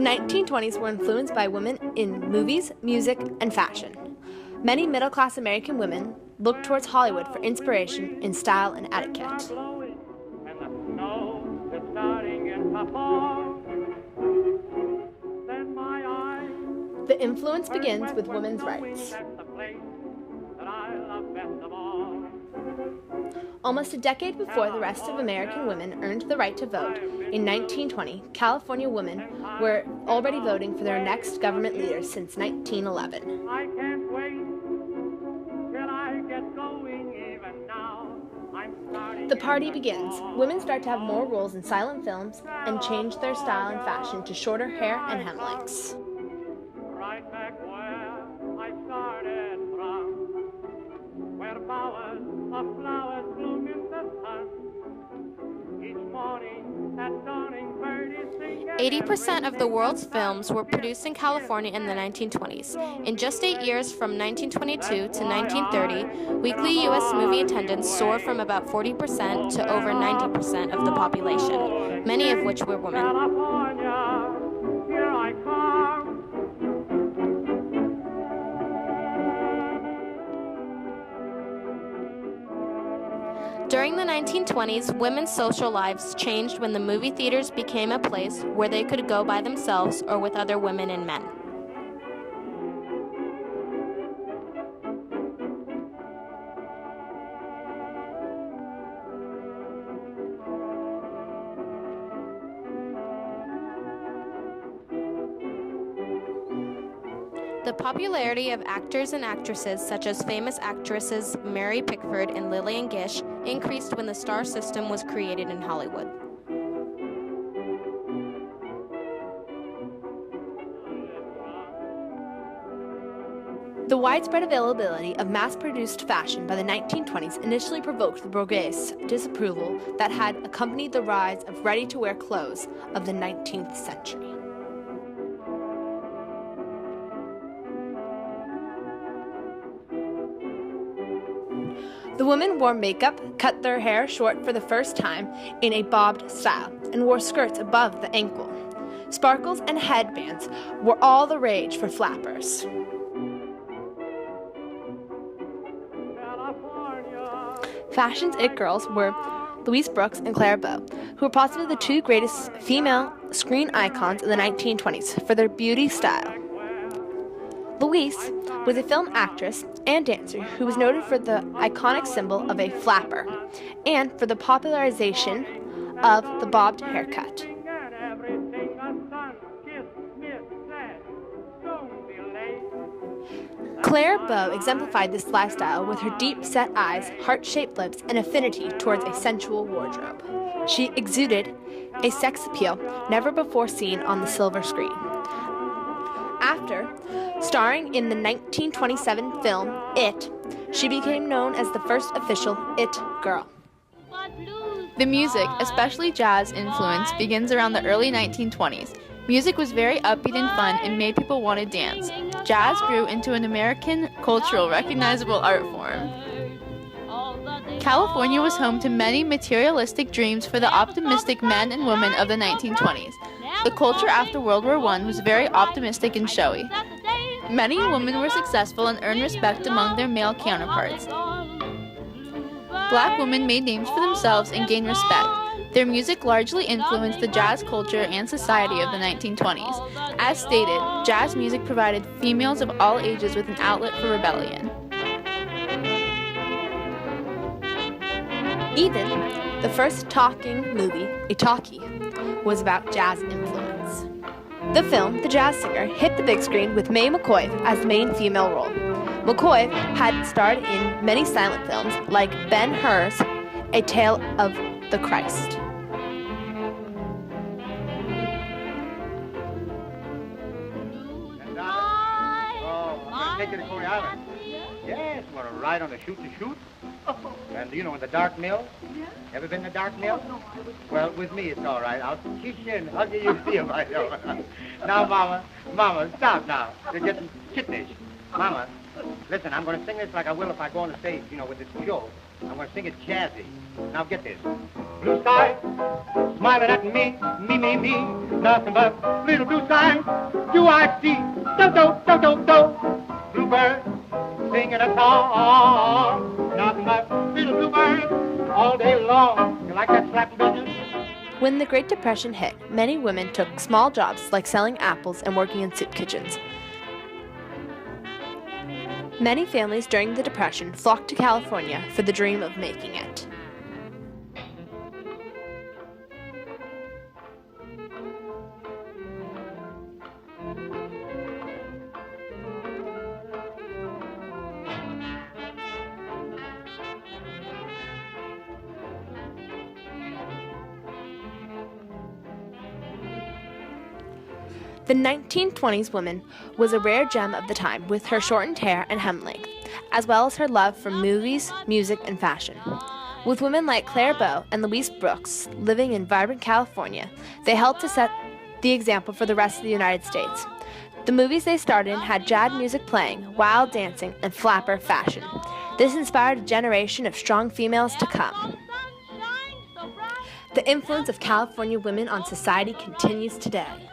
The 1920s were influenced by women in movies, music, and fashion. Many middle-class American women looked towards Hollywood for inspiration in style and etiquette. The influence begins with women's rights. Almost a decade before the rest of American women earned the right to vote, in 1920, California women were already voting for their next government leaders since 1911. I can't wait till I get going even now. The party begins. Women start to have more roles in silent films and change their style and fashion to shorter hair and hem lengths. Right back where I started from, where bowers of flowers bloom in the sun. Each morning at dawning birdies sing. 80% of the world's films were produced in California in the 1920s. In just 8 years, from 1922 to 1930, weekly U.S. movie attendance soared from about 40% to over 90% of the population, many of which were women. California, here I come. During the 1920s, women's social lives changed when the movie theaters became a place where they could go by themselves or with other women and men. The popularity of actors and actresses such as famous actresses Mary Pickford and Lillian Gish increased when the star system was created in Hollywood. The widespread availability of mass-produced fashion by the 1920s initially provoked the bourgeois disapproval that had accompanied the rise of ready-to-wear clothes of the 19th century. The women wore makeup, cut their hair short for the first time in a bobbed style, and wore skirts above the ankle. Sparkles and headbands were all the rage for flappers. Fashion's it girls were Louise Brooks and Clara Bow, who were possibly the two greatest female screen icons in the 1920s for their beauty style. Louise was a film actress and dancer who was noted for the iconic symbol of a flapper and for the popularization of the bobbed haircut. Clara Bow exemplified this lifestyle with her deep-set eyes, heart-shaped lips, and affinity towards a sensual wardrobe. She exuded a sex appeal never before seen on the silver screen. After starring in the 1927 film It, she became known as the first official It girl. The music, especially jazz influence, begins around the early 1920s. Music was very upbeat and fun and made people want to dance. Jazz grew into an American cultural recognizable art form. California was home to many materialistic dreams for the optimistic men and women of the 1920s. The culture after World War I was very optimistic and showy. Many women were successful and earned respect among their male counterparts. Black women made names for themselves and gained respect. Their music largely influenced the jazz culture and society of the 1920s. As stated, jazz music provided females of all ages with an outlet for rebellion. Even the first talking movie, a talkie, was about jazz influence. The film, The Jazz Singer, hit the big screen with Mae McCoy as the main female role. McCoy had starred in many silent films like Ben-Hur's A Tale of the Christ. Take you to Coney Island. Yes, we're going to ride on the shoot. And you know, in the dark mill? Yeah. Ever been in the dark mill? No, I was... Well, with me, it's all right. I'll kiss you and hug you, see if I know. Now, Mama, stop now. You're getting kittenish. Mama, Listen, I'm going to sing this like I will if I go on the stage, with this show. I'm going to sing it jazzy. Now get this. Blue sky, smiling at me, me. Nothing but little blue sky. Do I see? Do. Bluebird singing a song. Nothing but little bluebird all day long. You like that slapping business? When the Great Depression hit, many women took small jobs like selling apples and working in soup kitchens. Many families during the Depression flocked to California for the dream of making it. The 1920s woman was a rare gem of the time with her shortened hair and hem length, as well as her love for movies, music, and fashion. With women like Claire Bow and Louise Brooks living in vibrant California, they helped to set the example for the rest of the United States. The movies they starred in had jazz music playing, wild dancing, and flapper fashion. This inspired a generation of strong females to come. The influence of California women on society continues today.